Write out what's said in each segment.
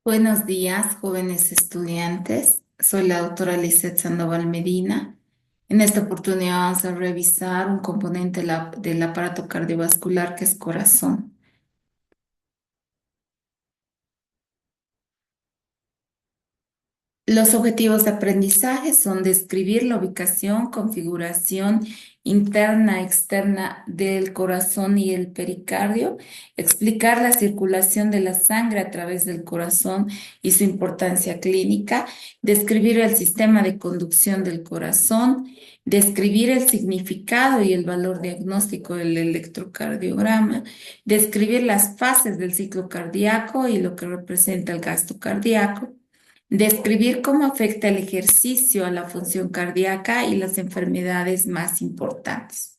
Buenos días, jóvenes estudiantes. Soy la doctora Lizeth Sandoval Medina. En esta oportunidad vamos a revisar un componente del aparato cardiovascular que es corazón. Los objetivos de aprendizaje son describir la ubicación, configuración interna, externa del corazón y el pericardio, explicar la circulación de la sangre a través del corazón y su importancia clínica, describir el sistema de conducción del corazón, describir el significado y el valor diagnóstico del electrocardiograma, describir las fases del ciclo cardíaco y lo que representa el gasto cardíaco. Describir cómo afecta el ejercicio a la función cardíaca y las enfermedades más importantes.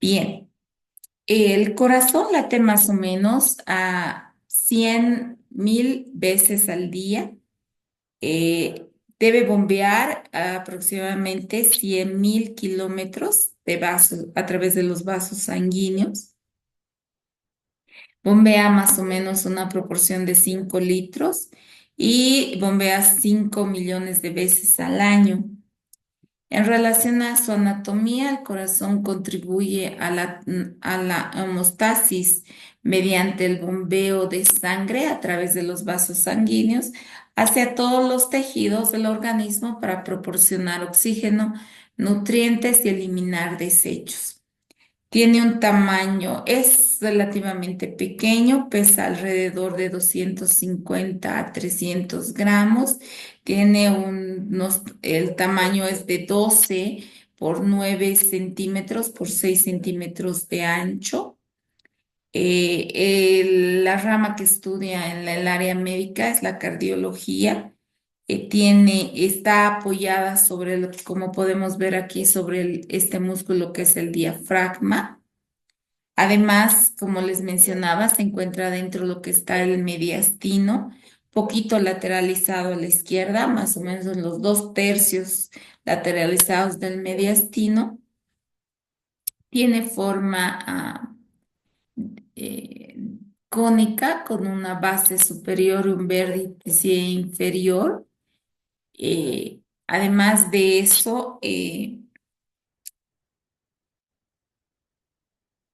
Bien, el corazón late más o menos a 100.000 veces al día. Debe bombear a aproximadamente 100.000 kilómetros de vasos a través de los vasos sanguíneos. Bombea más o menos una proporción de 5 litros y bombea 5 millones de veces al año. En relación a su anatomía, el corazón contribuye a la hemostasis mediante el bombeo de sangre a través de los vasos sanguíneos hacia todos los tejidos del organismo para proporcionar oxígeno, nutrientes y eliminar desechos. Tiene un tamaño, es relativamente pequeño, pesa alrededor de 250 a 300 gramos. El tamaño es de 12 por 9 centímetros por 6 centímetros de ancho. La rama que estudia en el área médica es la cardiología. Está apoyada sobre como podemos ver aquí, sobre este músculo que es el diafragma. Además, como les mencionaba, se encuentra dentro lo que está el mediastino, poquito lateralizado a la izquierda, más o menos en los 2 tercios lateralizados del mediastino. Tiene forma eh, cónica con una base superior y un vértice inferior. Además de eso, en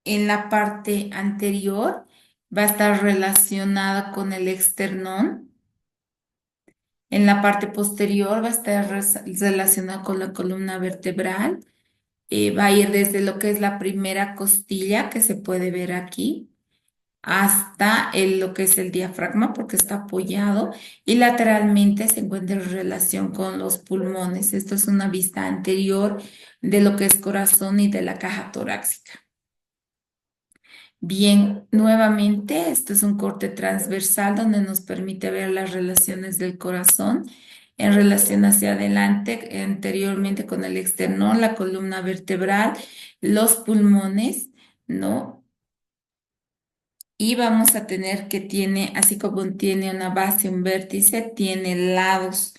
la parte anterior va a estar relacionada con el esternón. En la parte posterior va a estar relacionada con la columna vertebral. Va a ir desde lo que es la primera costilla que se puede ver aquí hasta lo que es el diafragma porque está apoyado y lateralmente se encuentra en relación con los pulmones. Esto es una vista anterior de lo que es corazón y de la caja torácica. Bien, nuevamente, esto es un corte transversal donde nos permite ver las relaciones del corazón en relación hacia adelante, anteriormente con el esternón, la columna vertebral, los pulmones, ¿no? Y vamos a tener que tiene, así como tiene una base, un vértice, tiene lados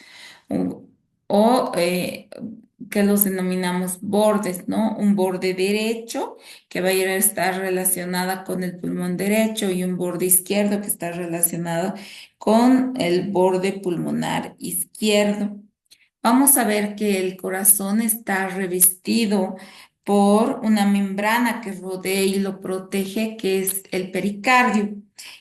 o, o que los denominamos bordes, ¿no? Un borde derecho que va a ir a estar relacionada con el pulmón derecho y un borde izquierdo que está relacionado con el borde pulmonar izquierdo. Vamos a ver que el corazón está revestido por una membrana que rodea y lo protege, que es el pericardio.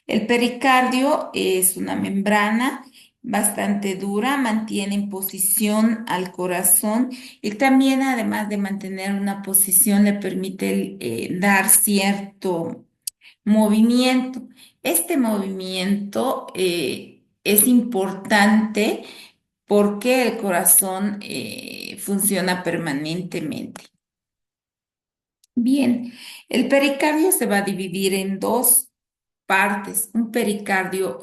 El pericardio es una membrana bastante dura, mantiene en posición al corazón y también, además de mantener una posición, le permite dar cierto movimiento. Este movimiento es importante porque el corazón funciona permanentemente. Bien, el pericardio se va a dividir en dos partes, un pericardio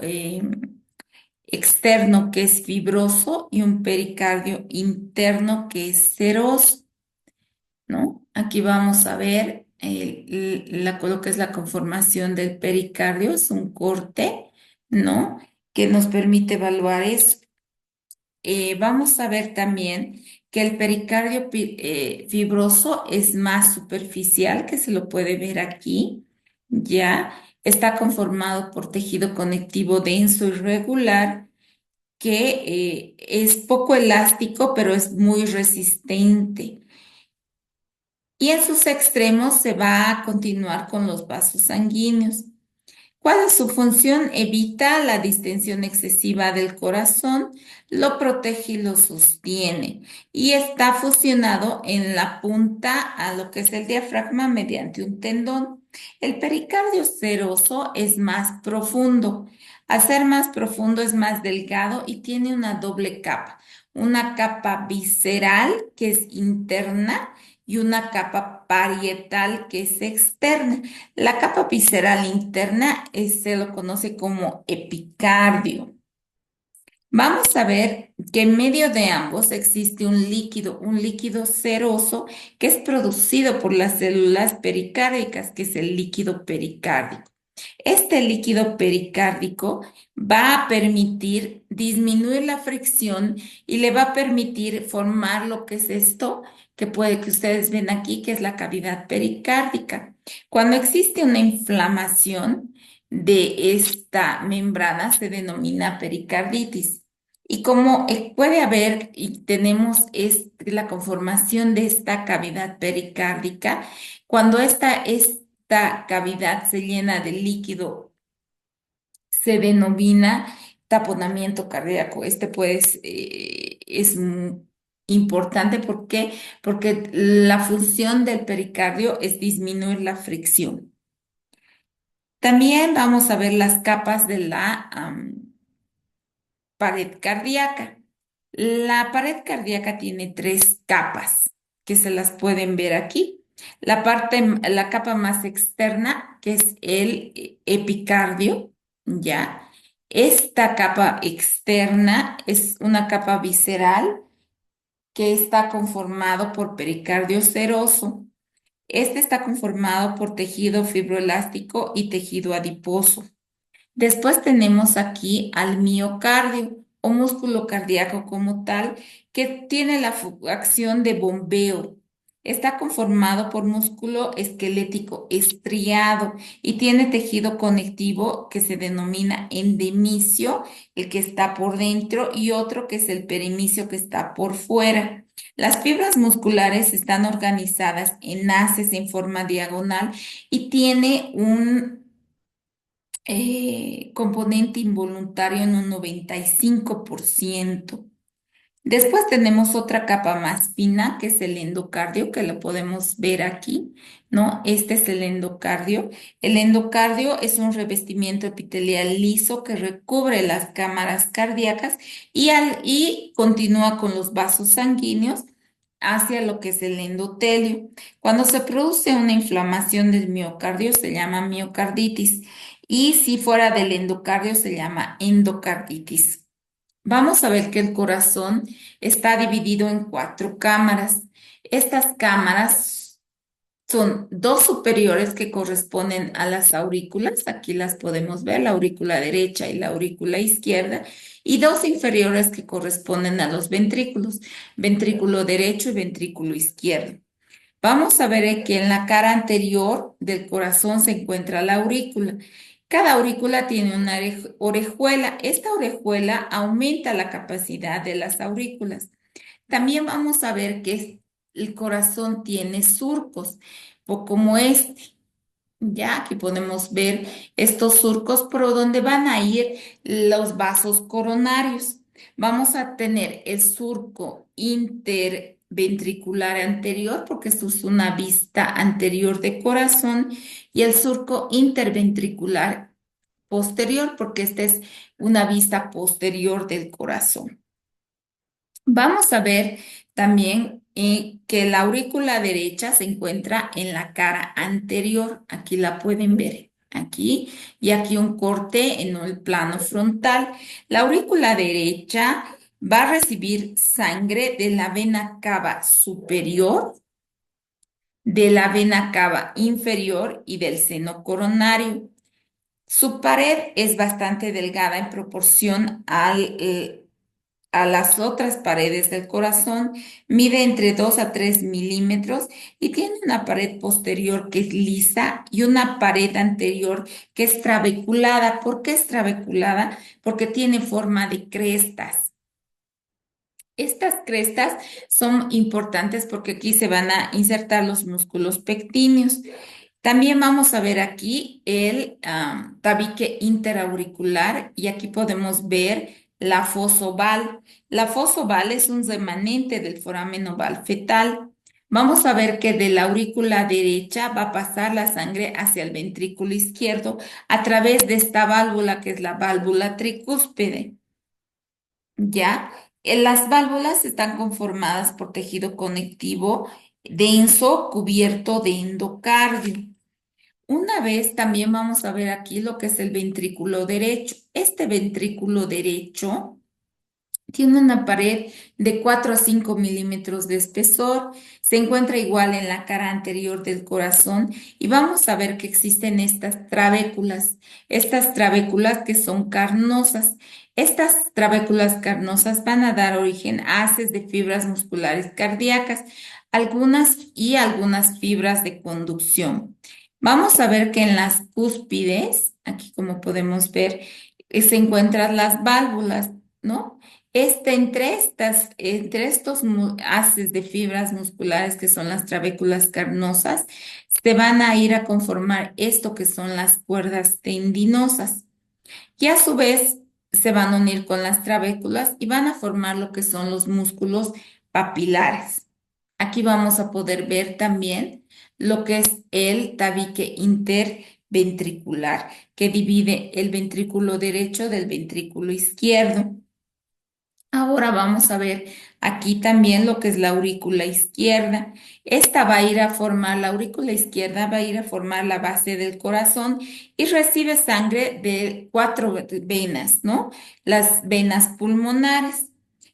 externo que es fibroso y un pericardio interno que es seroso, ¿no? Aquí vamos a ver lo que es la conformación del pericardio, es un corte, ¿no? Que nos permite evaluar eso. Vamos a ver también que el pericardio fibroso es más superficial, que se lo puede ver aquí, ¿ya? Está conformado por tejido conectivo denso y regular que es poco elástico, pero es muy resistente. Y en sus extremos se va a continuar con los vasos sanguíneos. ¿Cuál es su función? Evita la distensión excesiva del corazón, lo protege y lo sostiene. Y está fusionado en la punta a lo que es el diafragma mediante un tendón. El pericardio seroso es más profundo. Al ser más profundo es más delgado y tiene una doble capa. Una capa visceral que es interna y una capa parietal que es externa. La capa visceral interna se lo conoce como epicardio. Vamos a ver que en medio de ambos existe un líquido seroso que es producido por las células pericárdicas, que es el líquido pericárdico. Este líquido pericárdico va a permitir disminuir la fricción y le va a permitir formar lo que es esto, que puede que ustedes ven aquí, que es la cavidad pericárdica. Cuando existe una inflamación de esta membrana, se denomina pericarditis. Y como puede haber y tenemos la conformación de esta cavidad pericárdica, cuando esta cavidad se llena de líquido, se denomina taponamiento cardíaco. Este pues es importante. ¿Por qué? Porque la función del pericardio es disminuir la fricción. También vamos a ver las capas de la pared cardíaca. La pared cardíaca tiene tres capas que se las pueden ver aquí. La capa más externa, que es el epicardio, ¿ya? Esta capa externa es una capa visceral que está conformado por pericardio seroso. Este está conformado por tejido fibroelástico y tejido adiposo. Después tenemos aquí al miocardio o músculo cardíaco como tal, que tiene la acción de bombeo. Está conformado por músculo esquelético estriado y tiene tejido conectivo que se denomina endimicio, el que está por dentro, y otro que es el perimicio que está por fuera. Las fibras musculares están organizadas en haces en forma diagonal y tiene un componente involuntario en un 95%. Después tenemos otra capa más fina, que es el endocardio, que lo podemos ver aquí, ¿no? Este es el endocardio. El endocardio es un revestimiento epitelial liso que recubre las cámaras cardíacas y continúa con los vasos sanguíneos hacia lo que es el endotelio. Cuando se produce una inflamación del miocardio se llama miocarditis y si fuera del endocardio se llama endocarditis. Vamos a ver que el corazón está dividido en cuatro cámaras. Estas cámaras son dos superiores que corresponden a las aurículas. Aquí las podemos ver, la aurícula derecha y la aurícula izquierda. Y dos inferiores que corresponden a los ventrículos, ventrículo derecho y ventrículo izquierdo. Vamos a ver que en la cara anterior del corazón se encuentra la aurícula. Cada aurícula tiene una orejuela. Esta orejuela aumenta la capacidad de las aurículas. También vamos a ver que el corazón tiene surcos, como este. Ya aquí podemos ver estos surcos por donde van a ir los vasos coronarios. Vamos a tener el surco interventricular anterior, porque esto es una vista anterior de corazón, y el surco interventricular posterior, porque esta es una vista posterior del corazón. Vamos a ver también que la aurícula derecha se encuentra en la cara anterior. Aquí la pueden ver. Aquí y aquí un corte en el plano frontal. La aurícula derecha va a recibir sangre de la vena cava superior, de la vena cava inferior y del seno coronario. Su pared es bastante delgada en proporción al a las otras paredes del corazón, mide entre 2 a 3 milímetros y tiene una pared posterior que es lisa y una pared anterior que es trabeculada. ¿Por qué es trabeculada? Porque tiene forma de crestas. Estas crestas son importantes porque aquí se van a insertar los músculos pectíneos. También vamos a ver aquí el tabique interauricular y aquí podemos ver la fosa oval. La fosa oval es un remanente del foramen oval fetal. Vamos a ver que de la aurícula derecha va a pasar la sangre hacia el ventrículo izquierdo a través de esta válvula que es la válvula tricúspide. ¿Ya? Las válvulas están conformadas por tejido conectivo denso cubierto de endocardio. Una vez también vamos a ver aquí lo que es el ventrículo derecho. Este ventrículo derecho tiene una pared de 4 a 5 milímetros de espesor, se encuentra igual en la cara anterior del corazón y vamos a ver que existen estas trabéculas que son carnosas. Estas trabéculas carnosas van a dar origen a haces de fibras musculares cardíacas, algunas fibras de conducción. Vamos a ver que en las cúspides, aquí como podemos ver, se encuentran las válvulas, ¿no? Entre estos haces de fibras musculares que son las trabéculas carnosas, se van a ir a conformar esto que son las cuerdas tendinosas, y a su vez se van a unir con las trabéculas y van a formar lo que son los músculos papilares. Aquí vamos a poder ver también lo que es el tabique interventricular, que divide el ventrículo derecho del ventrículo izquierdo. Ahora vamos a ver aquí también lo que es la aurícula izquierda. Esta va a ir a formar, la aurícula izquierda va a ir a formar la base del corazón y recibe sangre de cuatro venas, ¿no? Las venas pulmonares.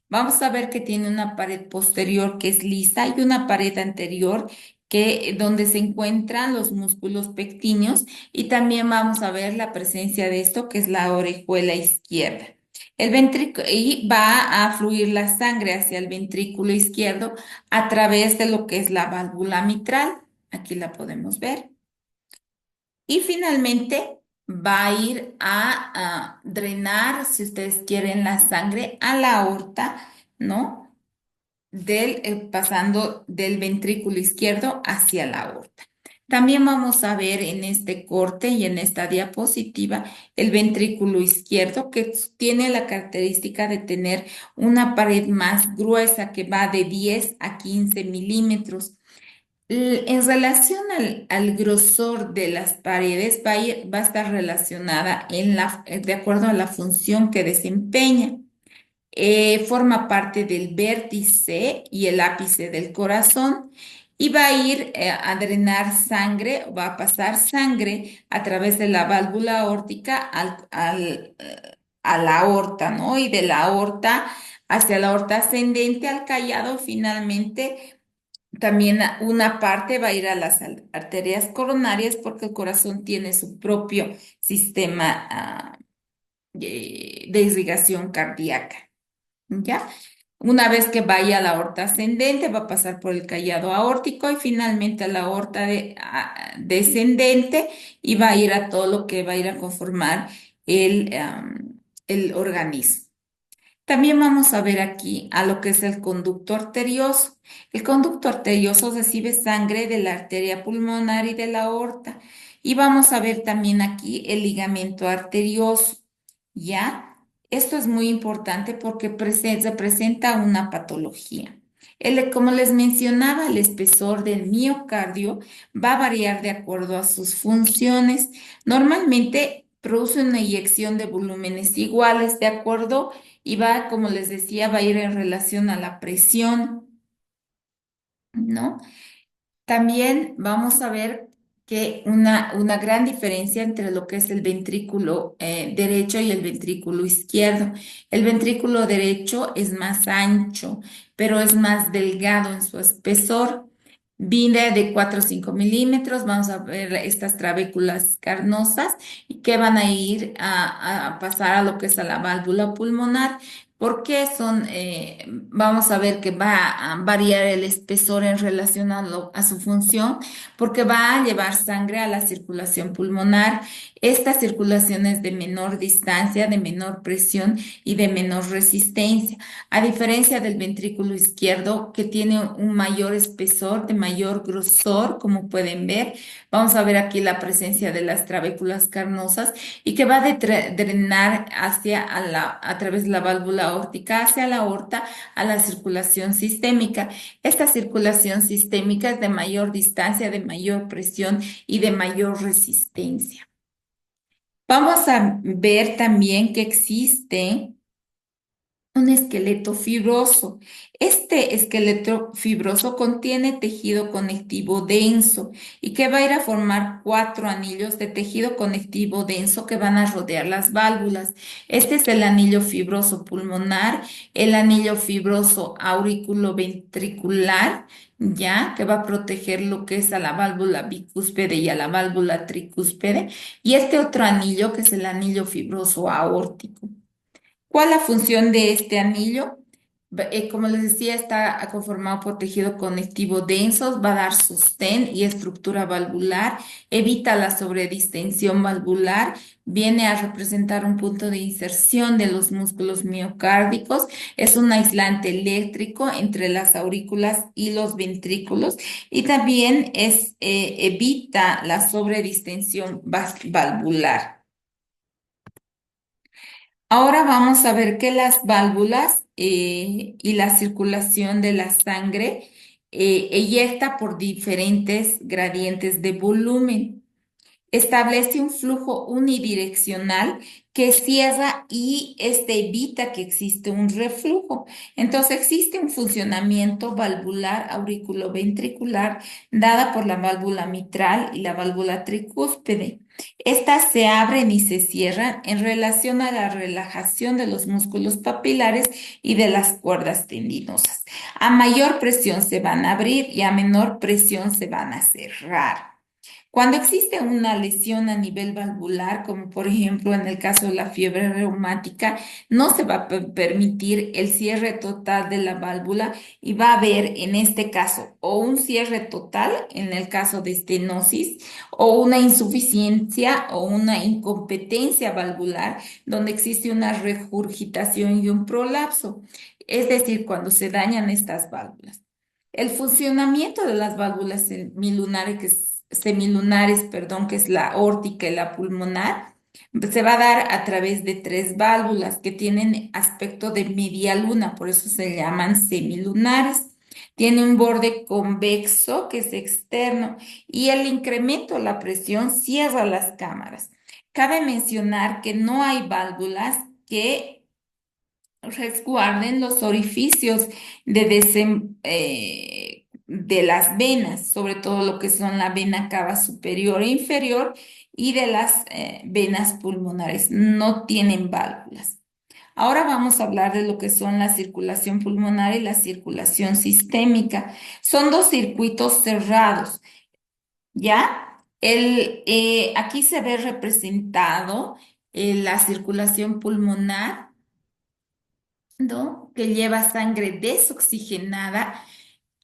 Vamos a ver que tiene una pared posterior que es lisa y una pared anterior donde se encuentran los músculos pectíneos, y también vamos a ver la presencia de esto que es la orejuela izquierda. Y va a fluir la sangre hacia el ventrículo izquierdo a través de lo que es la válvula mitral. Aquí la podemos ver. Y finalmente va a ir a drenar, si ustedes quieren, la sangre a la aorta, ¿no? Pasando del ventrículo izquierdo hacia la aorta. También vamos a ver en este corte y en esta diapositiva el ventrículo izquierdo, que tiene la característica de tener una pared más gruesa que va de 10 a 15 milímetros. En relación al grosor de las paredes, va a estar relacionada de acuerdo a la función que desempeña. Forma parte del vértice y el ápice del corazón y va a ir a drenar sangre, va a pasar sangre a través de la válvula aórtica a la aorta, ¿no? Y de la aorta hacia la aorta ascendente al callado, finalmente también una parte va a ir a las arterias coronarias porque el corazón tiene su propio sistema de irrigación cardíaca. ¿Ya? Una vez que vaya a la aorta ascendente, va a pasar por el callado aórtico y finalmente a la aorta descendente, y va a ir a todo lo que va a ir a conformar el organismo. También vamos a ver aquí a lo que es el conducto arterioso. El conducto arterioso recibe sangre de la arteria pulmonar y de la aorta. Y vamos a ver también aquí el ligamento arterioso. ¿Ya? Esto es muy importante porque representa una patología. Como les mencionaba, el espesor del miocardio va a variar de acuerdo a sus funciones. Normalmente produce una eyección de volúmenes iguales, de acuerdo, y va, como les decía, va a ir en relación a la presión, ¿no? También vamos a ver que una gran diferencia entre lo que es el ventrículo derecho y el ventrículo izquierdo. El ventrículo derecho es más ancho, pero es más delgado en su espesor. Viene de 4 o 5 milímetros. Vamos a ver estas trabéculas carnosas y que van a ir a pasar a lo que es a la válvula pulmonar. ¿Por qué son? Vamos a ver que va a variar el espesor en relación a su función, porque va a llevar sangre a la circulación pulmonar. Esta circulación es de menor distancia, de menor presión y de menor resistencia, a diferencia del ventrículo izquierdo, que tiene un mayor espesor, de mayor grosor, como pueden ver. Vamos a ver aquí la presencia de las trabéculas carnosas y que va a drenar a través de la válvula aórtica hacia la aorta a la circulación sistémica. Esta circulación sistémica es de mayor distancia, de mayor presión y de mayor resistencia. Vamos a ver también que existe un esqueleto fibroso. Este esqueleto fibroso contiene tejido conectivo denso y que va a ir a formar cuatro anillos de tejido conectivo denso que van a rodear las válvulas. Este es el anillo fibroso pulmonar, el anillo fibroso auriculoventricular, ya que va a proteger lo que es a la válvula bicúspide y a la válvula tricúspide, y este otro anillo que es el anillo fibroso aórtico. ¿Cuál es la función de este anillo? Como les decía, está conformado por tejido conectivo densos, va a dar sostén y estructura valvular, evita la sobredistensión valvular, viene a representar un punto de inserción de los músculos miocárdicos, es un aislante eléctrico entre las aurículas y los ventrículos y también evita la sobredistensión valvular. Ahora vamos a ver que las válvulas y la circulación de la sangre eyecta por diferentes gradientes de volumen. Establece un flujo unidireccional que cierra y este evita que existe un reflujo. Entonces existe un funcionamiento valvular auriculoventricular dada por la válvula mitral y la válvula tricúspide. Estas se abren y se cierran en relación a la relajación de los músculos papilares y de las cuerdas tendinosas. A mayor presión se van a abrir y a menor presión se van a cerrar. Cuando existe una lesión a nivel valvular, como por ejemplo en el caso de la fiebre reumática, no se va a permitir el cierre total de la válvula y va a haber en este caso o un cierre total en el caso de estenosis o una insuficiencia o una incompetencia valvular donde existe una regurgitación y un prolapso, es decir, cuando se dañan estas válvulas. El funcionamiento de las válvulas semilunares, perdón, que es la aórtica y la pulmonar, se va a dar a través de tres válvulas que tienen aspecto de media luna, por eso se llaman semilunares. Tiene un borde convexo que es externo y el incremento de la presión cierra las cámaras. Cabe mencionar que no hay válvulas que resguarden los orificios de las venas, sobre todo lo que son la vena cava superior e inferior y de las venas pulmonares. No tienen válvulas. Ahora vamos a hablar de lo que son la circulación pulmonar y la circulación sistémica. Son dos circuitos cerrados, ¿ya? Aquí se ve representado la circulación pulmonar, ¿no? Que lleva sangre desoxigenada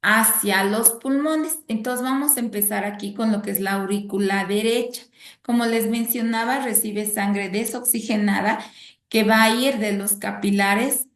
hacia los pulmones. Entonces vamos a empezar aquí con lo que es la aurícula derecha. Como les mencionaba, recibe sangre desoxigenada que va a ir de los capilares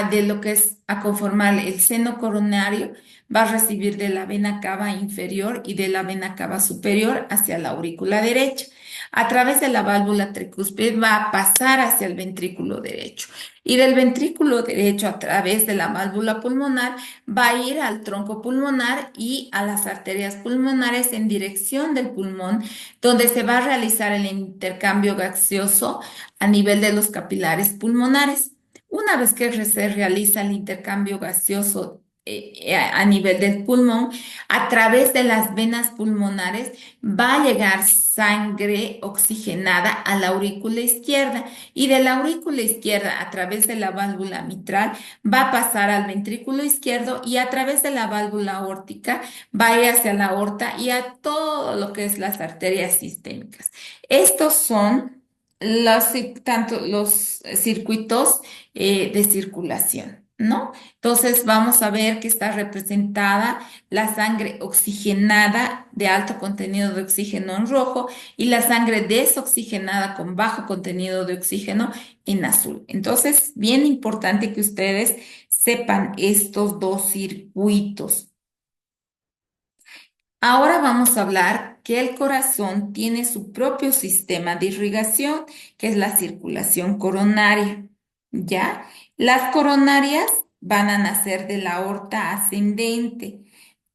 de lo que es a conformar el seno coronario, va a recibir de la vena cava inferior y de la vena cava superior hacia la aurícula derecha. A través de la válvula tricúspide va a pasar hacia el ventrículo derecho. Y del ventrículo derecho a través de la válvula pulmonar va a ir al tronco pulmonar y a las arterias pulmonares en dirección del pulmón, donde se va a realizar el intercambio gaseoso a nivel de los capilares pulmonares. Una vez que se realiza el intercambio gaseoso a nivel del pulmón, a través de las venas pulmonares va a llegar sangre oxigenada a la aurícula izquierda y de la aurícula izquierda a través de la válvula mitral va a pasar al ventrículo izquierdo y a través de la válvula aórtica va a ir hacia la aorta y a todo lo que es las arterias sistémicas. Estos son tanto los circuitos de circulación, ¿no? Entonces vamos a ver que está representada la sangre oxigenada de alto contenido de oxígeno en rojo y la sangre desoxigenada con bajo contenido de oxígeno en azul. Entonces, bien importante que ustedes sepan estos dos circuitos. Ahora vamos a hablar que el corazón tiene su propio sistema de irrigación, que es la circulación coronaria. ¿Ya? Las coronarias van a nacer de la aorta ascendente.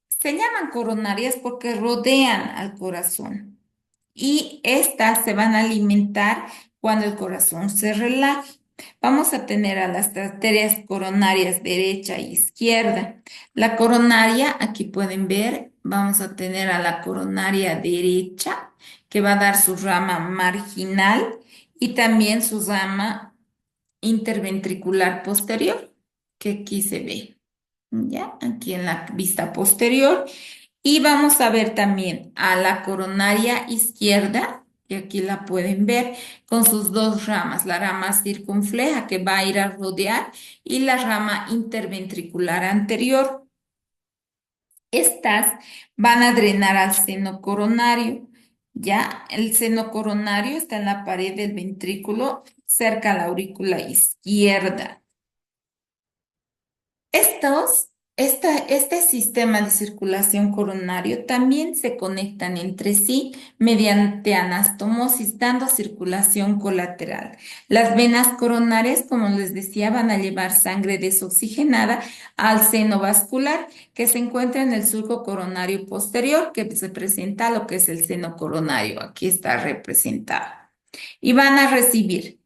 Se llaman coronarias porque rodean al corazón y estas se van a alimentar cuando el corazón se relaje. Vamos a tener a las arterias coronarias derecha e izquierda. La coronaria, aquí pueden ver, vamos a tener a la coronaria derecha, que va a dar su rama marginal y también su rama interventricular posterior, que aquí se ve, ¿ya? Aquí en la vista posterior. Y vamos a ver también a la coronaria izquierda, que aquí la pueden ver, con sus dos ramas, la rama circunfleja que va a ir a rodear y la rama interventricular anterior. Estas van a drenar al seno coronario. Ya el seno coronario está en la pared del ventrículo, cerca a la aurícula izquierda. Este sistema de circulación coronario también se conectan entre sí mediante anastomosis, dando circulación colateral. Las venas coronarias, como les decía, van a llevar sangre desoxigenada al seno vascular que se encuentra en el surco coronario posterior, que se presenta lo que es el seno coronario. Aquí está representado. Y van a recibir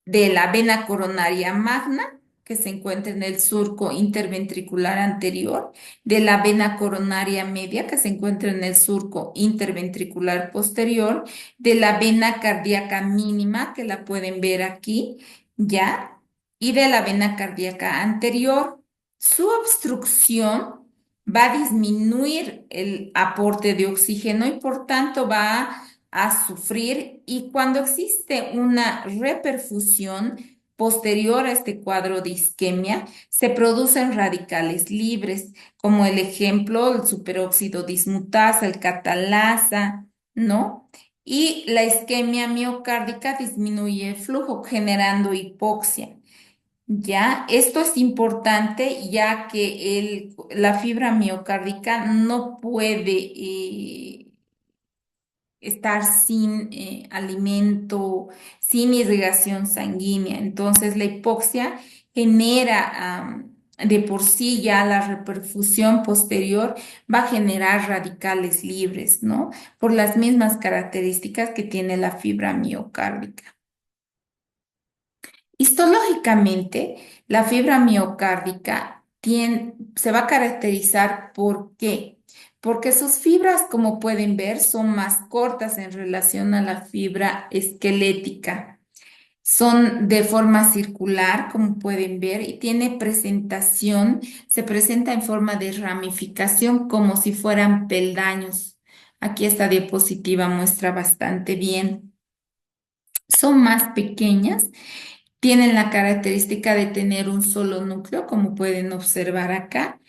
de la vena coronaria magna, que se encuentra en el surco interventricular anterior, de la vena coronaria media, que se encuentra en el surco interventricular posterior, de la vena cardíaca mínima, que la pueden ver aquí, ya, y de la vena cardíaca anterior. Su obstrucción va a disminuir el aporte de oxígeno y por tanto va a sufrir, y cuando existe una reperfusión posterior a este cuadro de isquemia, se producen radicales libres, como el ejemplo, el superóxido dismutasa, el catalasa, ¿no? Y la isquemia miocárdica disminuye el flujo, generando hipoxia. Ya, esto es importante ya que la fibra miocárdica no puede estar sin alimento, sin irrigación sanguínea. Entonces, la hipoxia genera, de por sí ya la reperfusión posterior va a generar radicales libres, ¿no? Por las mismas características que tiene la fibra miocárdica. Histológicamente, la fibra miocárdica se va a caracterizar ¿por qué? Porque sus fibras, como pueden ver, son más cortas en relación a la fibra esquelética. Son de forma circular, como pueden ver, y tiene se presenta en forma de ramificación como si fueran peldaños. Aquí esta diapositiva muestra bastante bien. Son más pequeñas, tienen la característica de tener un solo núcleo, como pueden observar acá,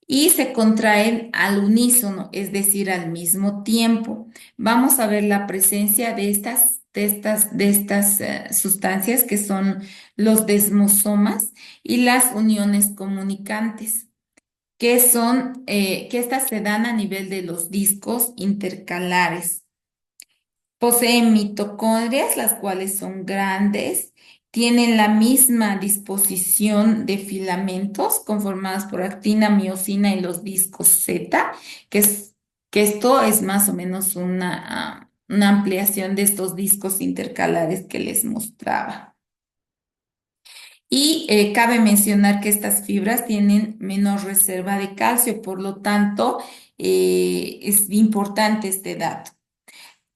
y se contraen al unísono, es decir, al mismo tiempo. Vamos a ver la presencia de estas sustancias que son los desmosomas y las uniones comunicantes, que estas se dan a nivel de los discos intercalares. Poseen mitocondrias, las cuales son grandes, tienen la misma disposición de filamentos conformados por actina, miosina y los discos Z, que, es, que esto es más o menos una ampliación de estos discos intercalares que les mostraba. Y cabe mencionar que estas fibras tienen menor reserva de calcio, por lo tanto, es importante este dato.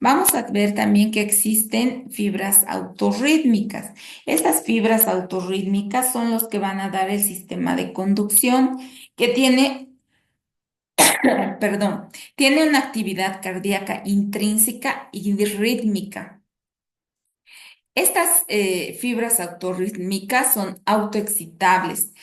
Vamos a ver también que existen fibras autorrítmicas. Estas fibras autorrítmicas son los que van a dar el sistema de conducción que tiene, perdón, tiene una actividad cardíaca intrínseca y rítmica. Estas fibras autorrítmicas son autoexcitables.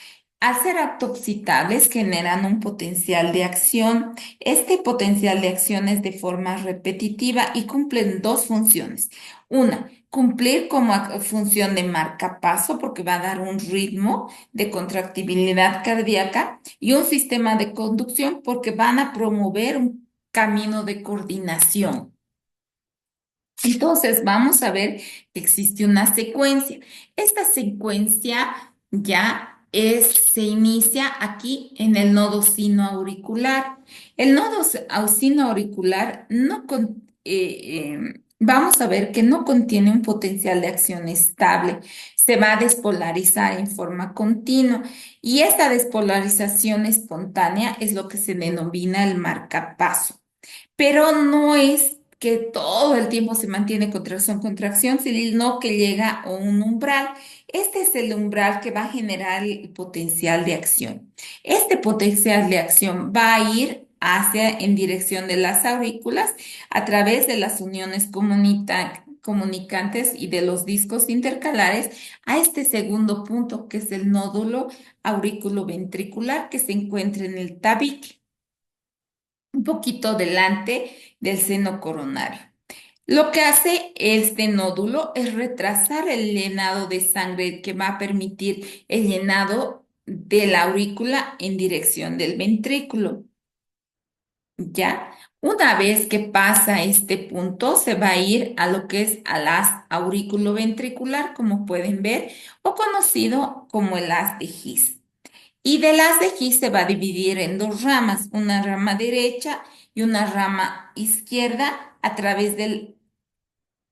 Al ser autoexcitables generan un potencial de acción. Este potencial de acción es de forma repetitiva y cumplen dos funciones. Una, cumplir como función de marcapaso porque va a dar un ritmo de contractibilidad cardíaca y un sistema de conducción porque van a promover un camino de coordinación. Entonces, vamos a ver que existe una secuencia. Esta secuencia se inicia aquí en el nodo sinoauricular. El nodo sinoauricular vamos a ver que no contiene un potencial de acción estable. Se va a despolarizar en forma continua y esta despolarización espontánea es lo que se denomina el marcapaso, pero no es que todo el tiempo se mantiene contracción, contracción, sino que llega a un umbral. Este es el umbral que va a generar el potencial de acción. Este potencial de acción va a ir en dirección de las aurículas a través de las uniones comunicantes y de los discos intercalares a este segundo punto, que es el nódulo auriculoventricular que se encuentra en el tabique, un poquito delante del seno coronario. Lo que hace este nódulo es retrasar el llenado de sangre que va a permitir el llenado de la aurícula en dirección del ventrículo. ¿Ya? Una vez que pasa este punto, se va a ir a lo que es al haz auriculoventricular, como pueden ver, o conocido como el haz de His. Y del haz de His se va a dividir en dos ramas, una rama derecha y una rama izquierda a través del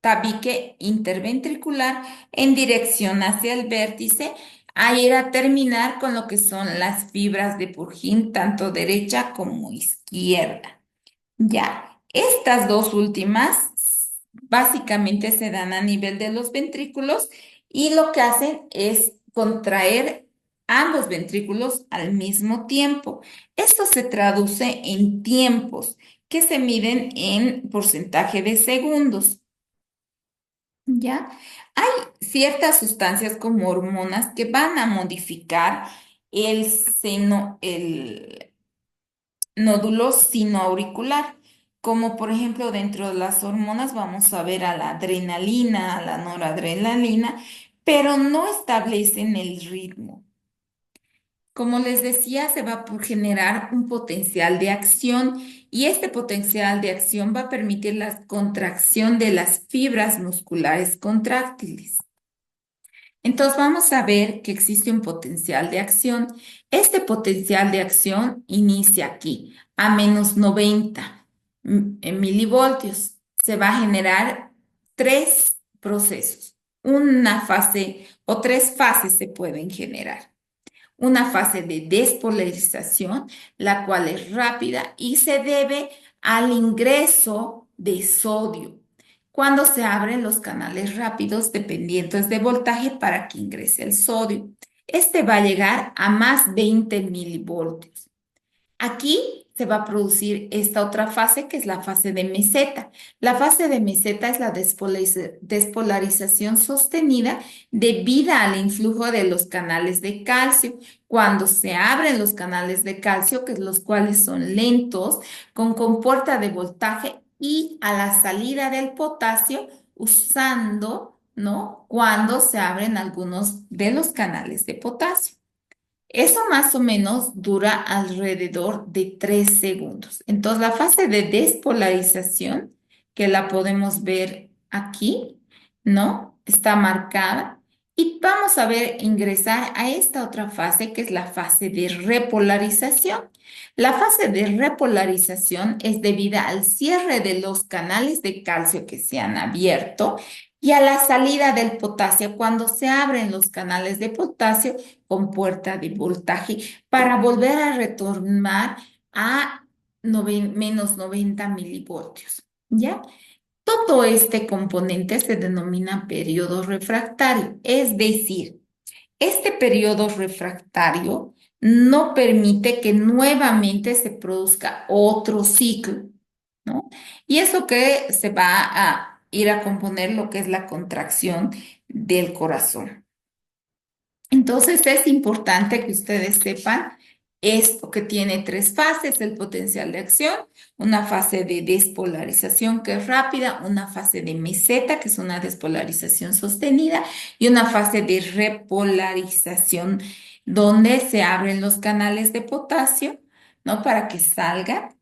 tabique interventricular en dirección hacia el vértice, a ir a terminar con lo que son las fibras de Purkinje, tanto derecha como izquierda. Ya, estas dos últimas básicamente se dan a nivel de los ventrículos y lo que hacen es contraer ambos ventrículos al mismo tiempo. Esto se traduce en tiempos que se miden en porcentaje de segundos. ¿Ya? Hay ciertas sustancias como hormonas que van a modificar el nódulo sinoauricular, como por ejemplo dentro de las hormonas vamos a ver a la adrenalina, a la noradrenalina, pero no establecen el ritmo. Como les decía, se va a generar un potencial de acción y este potencial de acción va a permitir la contracción de las fibras musculares contráctiles. Entonces vamos a ver que existe un potencial de acción. Este potencial de acción inicia aquí, a menos 90 milivoltios. Se va a generar tres procesos. Una fase o tres fases se pueden generar. Una fase de despolarización, la cual es rápida y se debe al ingreso de sodio cuando se abren los canales rápidos dependientes de voltaje para que ingrese el sodio. Este va a llegar a más 20 milivoltios. Aquí se va a producir esta otra fase que es la fase de meseta. La fase de meseta es la despolarización sostenida debido al influjo de los canales de calcio. Cuando se abren los canales de calcio, que los cuales son lentos, con compuerta de voltaje y a la salida del potasio usando, ¿no? Cuando se abren algunos de los canales de potasio. Eso más o menos dura alrededor de 3 segundos. Entonces, la fase de despolarización, que la podemos ver aquí, ¿no? Está marcada. Y vamos a ver ingresar a esta otra fase, que es la fase de repolarización. La fase de repolarización es debida al cierre de los canales de calcio que se han abierto y a la salida del potasio. Cuando se abren los canales de potasio, con puerta de voltaje para volver a retornar a menos 90 milivoltios. ¿Ya? Todo este componente se denomina periodo refractario, es decir, este periodo refractario no permite que nuevamente se produzca otro ciclo, ¿no? Y eso que se va a ir a componer lo que es la contracción del corazón. Entonces es importante que ustedes sepan esto que tiene tres fases, el potencial de acción, una fase de despolarización que es rápida, una fase de meseta, que es una despolarización sostenida, y una fase de repolarización donde se abren los canales de potasio, ¿no? Para que salga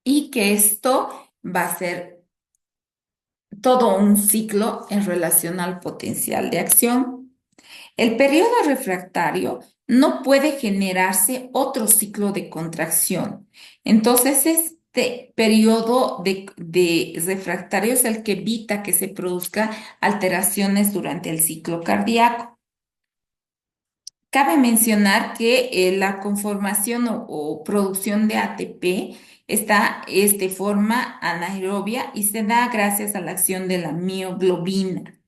y que esto va a ser todo un ciclo en relación al potencial de acción. El periodo refractario no puede generarse otro ciclo de contracción. Entonces, este periodo de refractario es el que evita que se produzcan alteraciones durante el ciclo cardíaco. Cabe mencionar que la conformación o producción de ATP es de forma anaerobia y se da gracias a la acción de la mioglobina.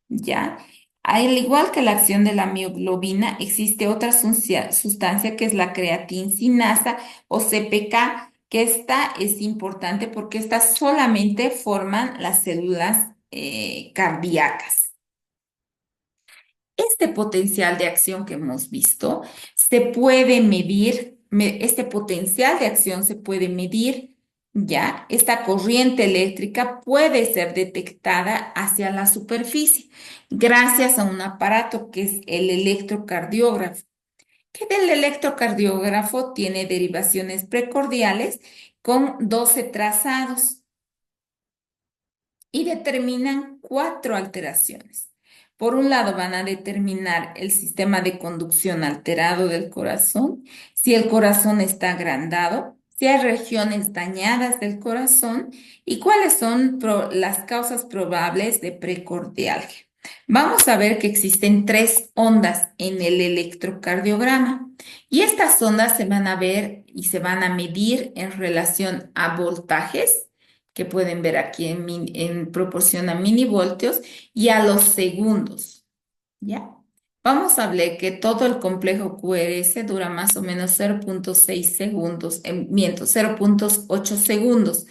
¿Ya? Al igual que la acción de la mioglobina, existe otra sustancia que es la creatinsinasa o CPK, que esta es importante porque estas solamente forman las células cardíacas. Este potencial de acción que hemos visto se puede medir, este potencial de acción se puede medir, ¿ya? Esta corriente eléctrica puede ser detectada hacia la superficie gracias a un aparato que es el electrocardiógrafo, que del electrocardiógrafo tiene derivaciones precordiales con 12 trazados y determinan cuatro alteraciones. Por un lado, van a determinar el sistema de conducción alterado del corazón, si el corazón está agrandado, si hay regiones dañadas del corazón y cuáles son las causas probables de precordialgia. Vamos a ver que existen tres ondas en el electrocardiograma y estas ondas se van a ver y se van a medir en relación a voltajes que pueden ver aquí en proporción a milivoltios y a los segundos, ¿ya? Vamos a ver que todo el complejo QRS dura más o menos 0,6 segundos, miento, 0,8 segundos.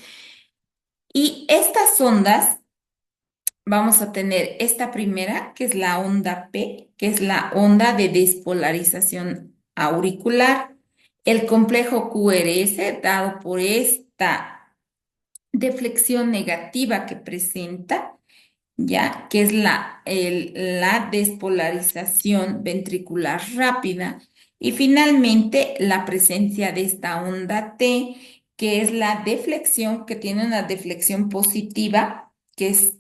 Y estas ondas, vamos a tener esta primera, que es la onda P, que es la onda de despolarización auricular. El complejo QRS, dado por esta deflexión negativa que presenta, ¿ya? Que es la despolarización ventricular rápida. Y finalmente, la presencia de esta onda T, que es la deflexión, que tiene una deflexión positiva, que es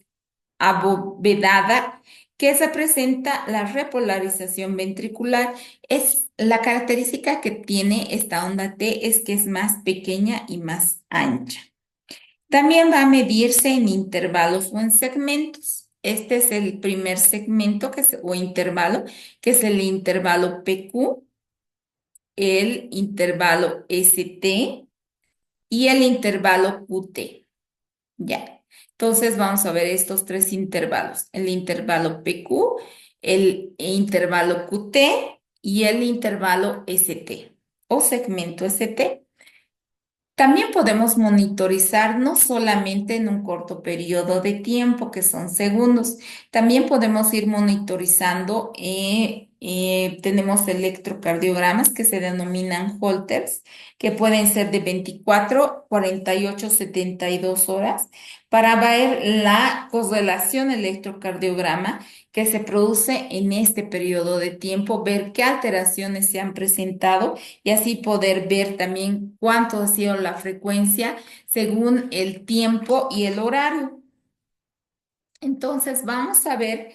abovedada, que se presenta la repolarización ventricular. Es la característica que tiene esta onda T es que es más pequeña y más ancha. También va a medirse en intervalos o en segmentos. Este es el primer segmento o intervalo, que es el intervalo PQ, el intervalo ST y el intervalo QT. Ya. Entonces vamos a ver estos tres intervalos, el intervalo PQ, el intervalo QT y el intervalo ST o segmento ST. También podemos monitorizar no solamente en un corto periodo de tiempo, que son segundos, también podemos ir monitorizando, tenemos electrocardiogramas que se denominan Holters, que pueden ser de 24, 48, 72 horas, para ver la correlación electrocardiograma que se produce en este periodo de tiempo, ver qué alteraciones se han presentado y así poder ver también cuánto ha sido la frecuencia según el tiempo y el horario. Entonces, vamos a ver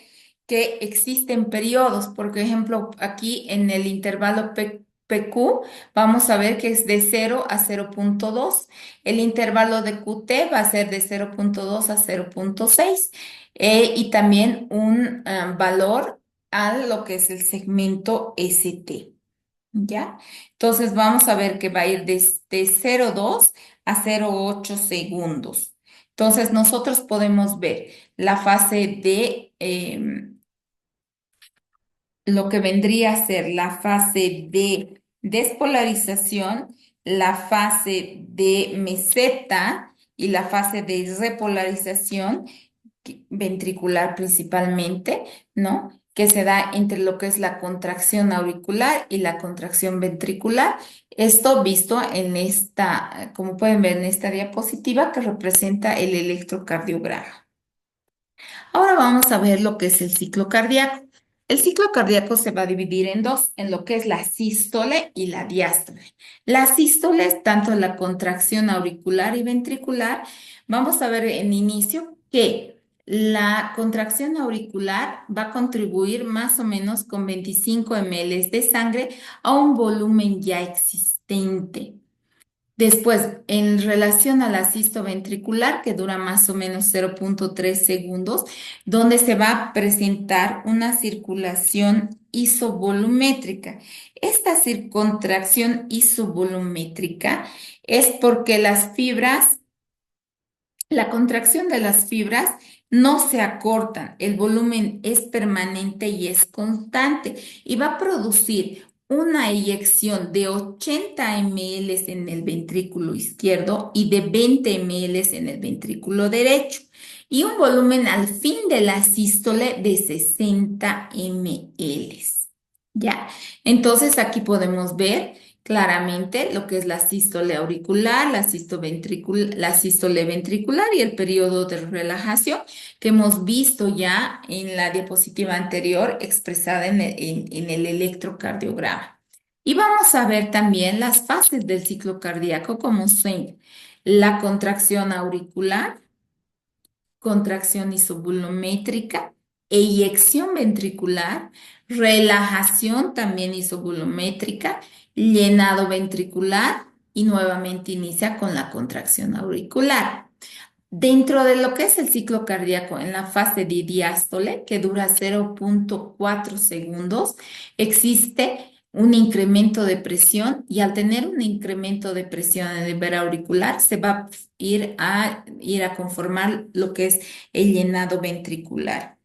que existen periodos. Por ejemplo, aquí en el intervalo PQ, vamos a ver que es de 0 a 0,2. El intervalo de QT va a ser de 0,2 a 0,6. Y también un valor a lo que es el segmento ST. ¿Ya? Entonces vamos a ver que va a ir desde 0,2 a 0,8 segundos. Entonces nosotros podemos ver la fase de lo que vendría a ser la fase de despolarización, la fase de meseta y la fase de repolarización ventricular principalmente, ¿no? Que se da entre lo que es la contracción auricular y la contracción ventricular. Esto visto en esta, como pueden ver en esta diapositiva que representa el electrocardiograma. Ahora vamos a ver lo que es el ciclo cardíaco. El ciclo cardíaco se va a dividir en dos, en lo que es la sístole y la diástole. La sístole es tanto la contracción auricular y ventricular. Vamos a ver en inicio que la contracción auricular va a contribuir más o menos con 25 ml de sangre a un volumen ya existente. Después, en relación a la ventricular, que dura más o menos 0,3 segundos, donde se va a presentar una circulación isovolumétrica. Esta contracción isovolumétrica es porque las fibras la contracción de las fibras no se acortan, el volumen es permanente y es constante y va a producir una eyección de 80 ml en el ventrículo izquierdo y de 20 ml en el ventrículo derecho y un volumen al fin de la sístole de 60 ml. ¿Ya? Entonces aquí podemos ver claramente lo que es la sístole auricular, la sístole ventricular y el periodo de relajación que hemos visto ya en la diapositiva anterior expresada en el electrocardiograma. Y vamos a ver también las fases del ciclo cardíaco como son la contracción auricular, contracción isovolumétrica, eyección ventricular, relajación también isovolumétrica, llenado ventricular y nuevamente inicia con la contracción auricular. Dentro de lo que es el ciclo cardíaco en la fase de diástole, que dura 0,4 segundos, existe un incremento de presión y al tener un incremento de presión en el nivel auricular se va a ir a conformar lo que es el llenado ventricular.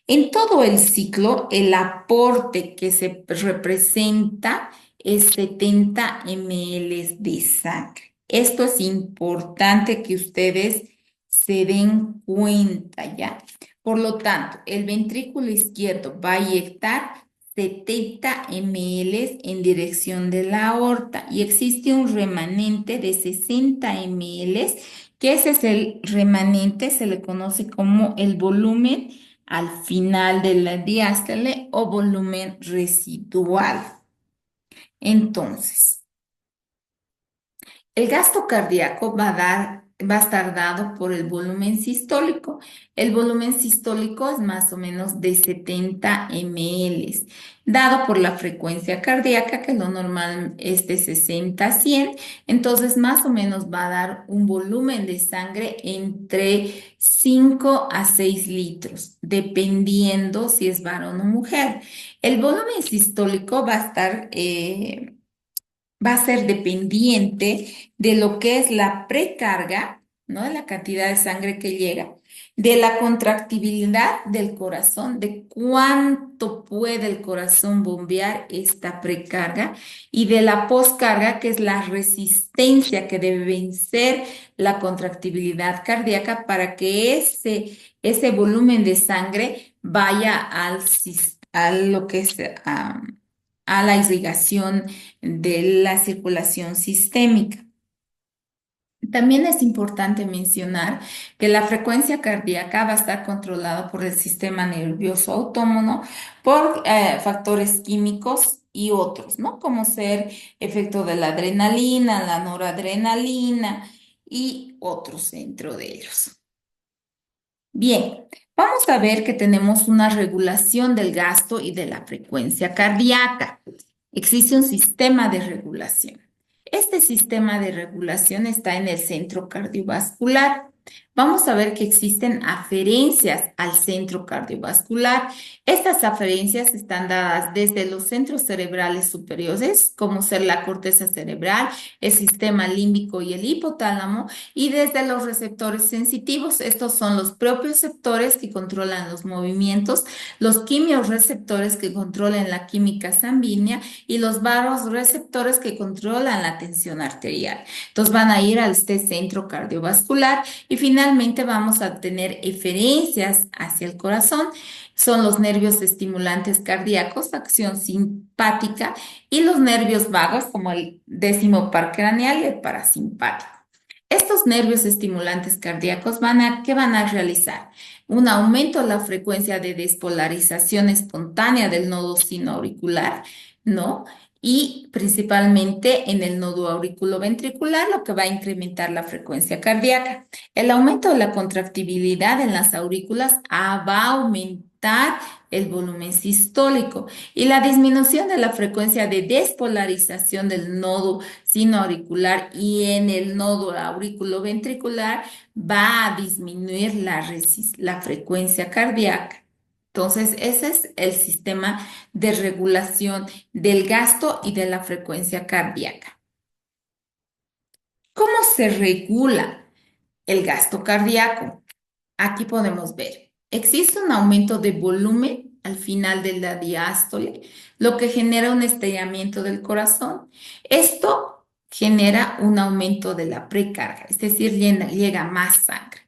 En todo el ciclo, el aporte que se representa es 70 ml de sangre. Esto es importante que ustedes se den cuenta ya. Por lo tanto, el ventrículo izquierdo va a eyectar 70 ml en dirección de la aorta y existe un remanente de 60 ml, que ese es el remanente, se le conoce como el volumen al final de la diástole o volumen residual. Entonces, el gasto cardíaco va a estar dado por el volumen sistólico. El volumen sistólico es más o menos de 70 ml, dado por la frecuencia cardíaca, que lo normal es de 60 a 100. Entonces, más o menos va a dar un volumen de sangre entre 5 a 6 litros, dependiendo si es varón o mujer. El volumen sistólico va a ser dependiente de lo que es la precarga, ¿no? De la cantidad de sangre que llega, de la contractibilidad del corazón, de cuánto puede el corazón bombear esta precarga y de la poscarga, que es la resistencia que debe vencer la contractibilidad cardíaca para que ese volumen de sangre vaya a lo que es a la irrigación de la circulación sistémica. También es importante mencionar que la frecuencia cardíaca va a estar controlada por el sistema nervioso autónomo por factores químicos y otros, ¿no? Como ser efecto de la adrenalina, la noradrenalina y otros dentro de ellos. Bien, vamos a ver que tenemos una regulación del gasto y de la frecuencia cardíaca. Existe un sistema de regulación. Este sistema de regulación está en el centro cardiovascular. vamos a ver que existen aferencias al centro cardiovascular. Estas aferencias están dadas desde los centros cerebrales superiores, como ser la corteza cerebral, el sistema límbico y el hipotálamo, y desde los receptores sensitivos. Estos son los propioceptores que controlan los movimientos, los quimiorreceptores que controlan la química sanguínea y los vasoreceptores que controlan la tensión arterial. Entonces van a ir a este centro cardiovascular y finalmente vamos a tener eferencias hacia el corazón. Son los nervios estimulantes cardíacos, acción simpática, y los nervios vagos como el décimo par craneal y el parasimpático. Estos nervios estimulantes cardíacos ¿qué van a realizar? Un aumento de la frecuencia de despolarización espontánea del nodo sinoauricular, ¿no? Y principalmente en el nodo auriculoventricular, lo que va a incrementar la frecuencia cardíaca. El aumento de la contractibilidad en las aurículas va a aumentar el volumen sistólico y la disminución de la frecuencia de despolarización del nodo sinoauricular y en el nodo auriculoventricular va a disminuir la frecuencia cardíaca. Entonces, ese es el sistema de regulación del gasto y de la frecuencia cardíaca. ¿Cómo se regula el gasto cardíaco? Aquí podemos ver, existe un aumento de volumen al final de la diástole, lo que genera un estiramiento del corazón. Esto genera un aumento de la precarga, es decir, llega más sangre.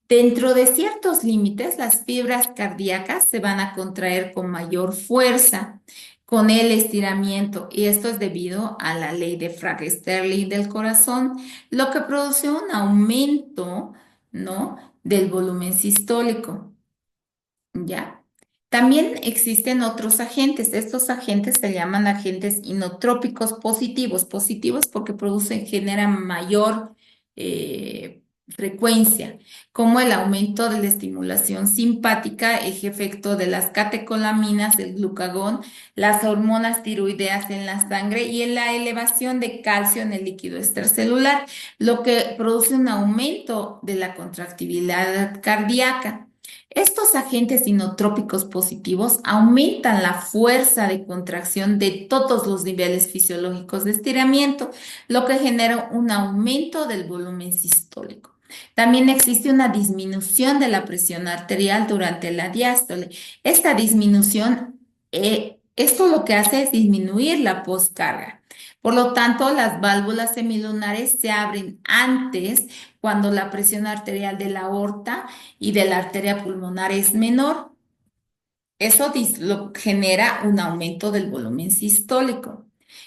Dentro de ciertos límites, las fibras cardíacas se van a contraer con mayor fuerza con el estiramiento y esto es debido a la ley de Frank-Starling del corazón, lo que produce un aumento, ¿no?, del volumen sistólico. ¿Ya? También existen otros agentes. Estos agentes se llaman agentes inotrópicos positivos. Positivos porque producen, generan mayor frecuencia, como el aumento de la estimulación simpática, el efecto de las catecolaminas, el glucagón, las hormonas tiroideas en la sangre y en la elevación de calcio en el líquido extracelular, lo que produce un aumento de la contractibilidad cardíaca. Estos agentes inotrópicos positivos aumentan la fuerza de contracción de todos los niveles fisiológicos de estiramiento, lo que genera un aumento del volumen sistólico. También existe una disminución de la presión arterial durante la diástole. Esta disminución, esto lo que hace es disminuir la poscarga. Por lo tanto, las válvulas semilunares se abren antes cuando la presión arterial de la aorta y de la arteria pulmonar es menor. Eso lo genera un aumento del volumen sistólico.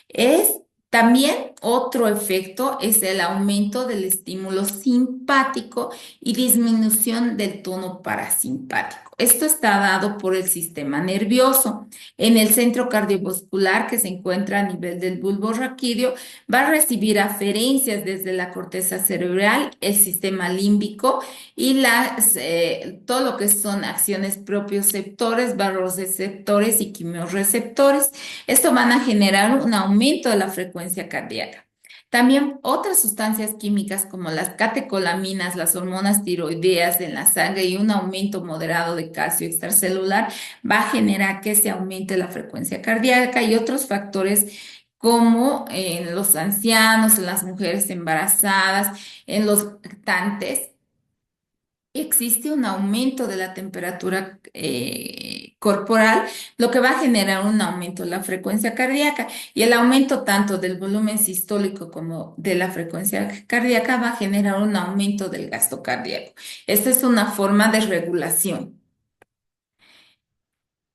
Es también otro efecto es el aumento del estímulo simpático y disminución del tono parasimpático. Esto está dado por el sistema nervioso. En el centro cardiovascular que se encuentra a nivel del bulbo raquídeo, va a recibir aferencias desde la corteza cerebral, el sistema límbico y todo lo que son acciones propioceptores, vasoreceptores y quimiorreceptores. Esto van a generar un aumento de la frecuencia cardíaca. También otras sustancias químicas como las catecolaminas, las hormonas tiroideas en la sangre y un aumento moderado de calcio extracelular va a generar que se aumente la frecuencia cardíaca y otros factores como en los ancianos, en las mujeres embarazadas, en los lactantes existe un aumento de la temperatura corporal, lo que va a generar un aumento de la frecuencia cardíaca y el aumento tanto del volumen sistólico como de la frecuencia cardíaca va a generar un aumento del gasto cardíaco. Esta es una forma de regulación.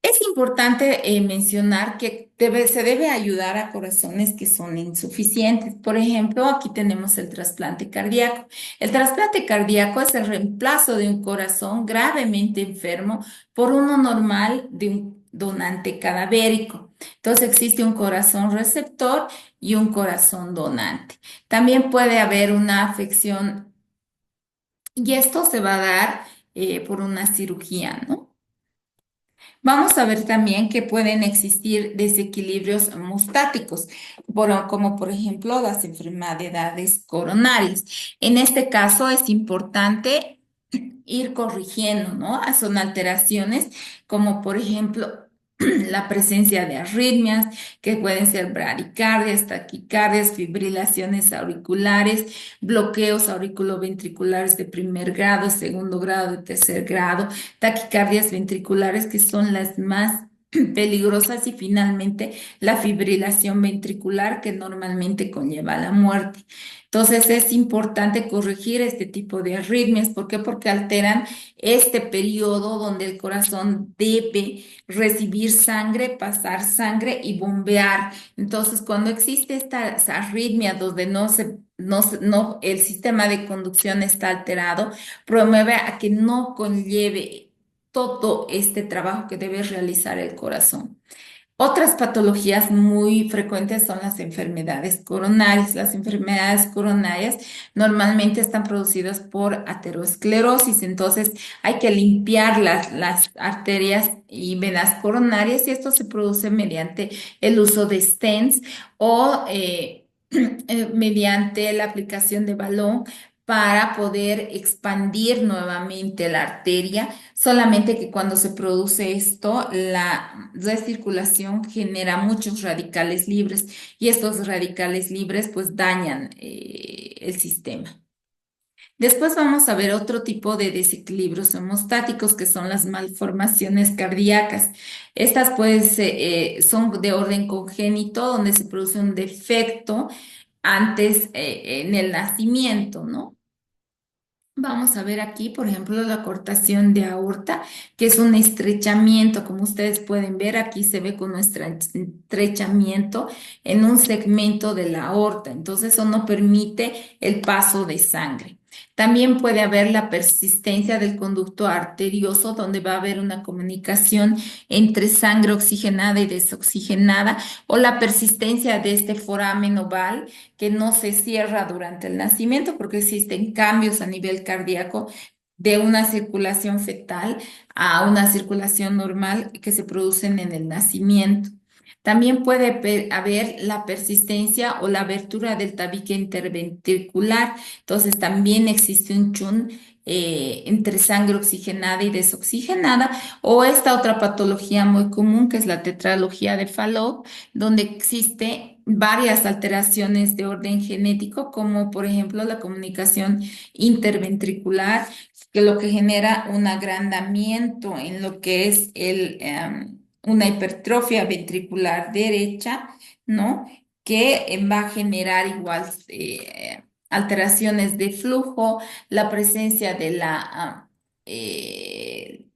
Es importante mencionar que se debe ayudar a corazones que son insuficientes. Por ejemplo, aquí tenemos el trasplante cardíaco. El trasplante cardíaco es el reemplazo de un corazón gravemente enfermo por uno normal de un donante cadavérico. Entonces existe un corazón receptor y un corazón donante. También puede haber una afección y esto se va a dar por una cirugía, ¿no? Vamos a ver también que pueden existir desequilibrios hemostáticos, como por ejemplo las enfermedades coronarias. En este caso es importante ir corrigiendo, ¿no? Son alteraciones como por ejemplo la presencia de arritmias, que pueden ser bradicardias, taquicardias, fibrilaciones auriculares, bloqueos auriculoventriculares de primer grado, segundo grado, de tercer grado, taquicardias ventriculares, que son las más peligrosas, y finalmente la fibrilación ventricular, que normalmente conlleva la muerte. Entonces es importante corregir este tipo de arritmias. ¿Por qué? Porque alteran este periodo donde el corazón debe recibir sangre, pasar sangre y bombear. Entonces, cuando existe esta arritmia donde el sistema de conducción está alterado, promueve a que no conlleve todo este trabajo que debe realizar el corazón. Otras patologías muy frecuentes son las enfermedades coronarias. Las enfermedades coronarias normalmente están producidas por aterosclerosis, entonces hay que limpiar las arterias y venas coronarias, y esto se produce mediante el uso de stents o mediante la aplicación de balón para poder expandir nuevamente la arteria. Solamente que cuando se produce esto, la recirculación genera muchos radicales libres, y estos radicales libres pues dañan el sistema. Después vamos a ver otro tipo de desequilibrios hemostáticos, que son las malformaciones cardíacas. Estas pues son de orden congénito, donde se produce un defecto antes en el nacimiento, ¿no? Vamos a ver aquí, por ejemplo, la cortación de aorta, que es un estrechamiento. Como ustedes pueden ver, aquí se ve con nuestro estrechamiento en un segmento de la aorta. Entonces, eso no permite el paso de sangre. También puede haber la persistencia del conducto arterioso, donde va a haber una comunicación entre sangre oxigenada y desoxigenada, o la persistencia de este foramen oval que no se cierra durante el nacimiento, porque existen cambios a nivel cardíaco de una circulación fetal a una circulación normal que se producen en el nacimiento. También puede haber la persistencia o la abertura del tabique interventricular. Entonces también existe un chun entre sangre oxigenada y desoxigenada, o esta otra patología muy común, que es la tetralogía de Fallot, donde existe varias alteraciones de orden genético, como por ejemplo la comunicación interventricular, que lo que genera un agrandamiento en lo que es una hipertrofia ventricular derecha, ¿no? Que va a generar igual alteraciones de flujo, la presencia de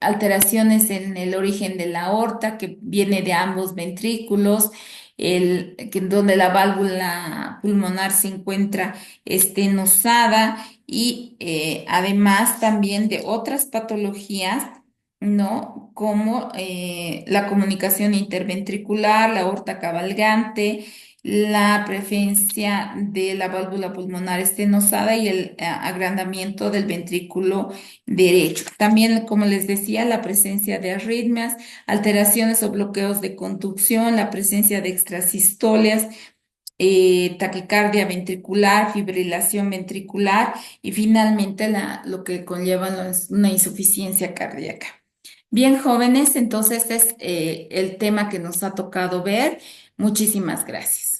alteraciones en el origen de la aorta, que viene de ambos ventrículos, donde la válvula pulmonar se encuentra estenosada, y además también de otras patologías, ¿no? Como la comunicación interventricular, la aorta cabalgante, la presencia de la válvula pulmonar estenosada y el agrandamiento del ventrículo derecho. También, como les decía, la presencia de arritmias, alteraciones o bloqueos de conducción, la presencia de extrasistolias, taquicardia ventricular, fibrilación ventricular, y finalmente lo que conlleva una insuficiencia cardíaca. Bien, jóvenes, entonces es el tema que nos ha tocado ver. Muchísimas gracias.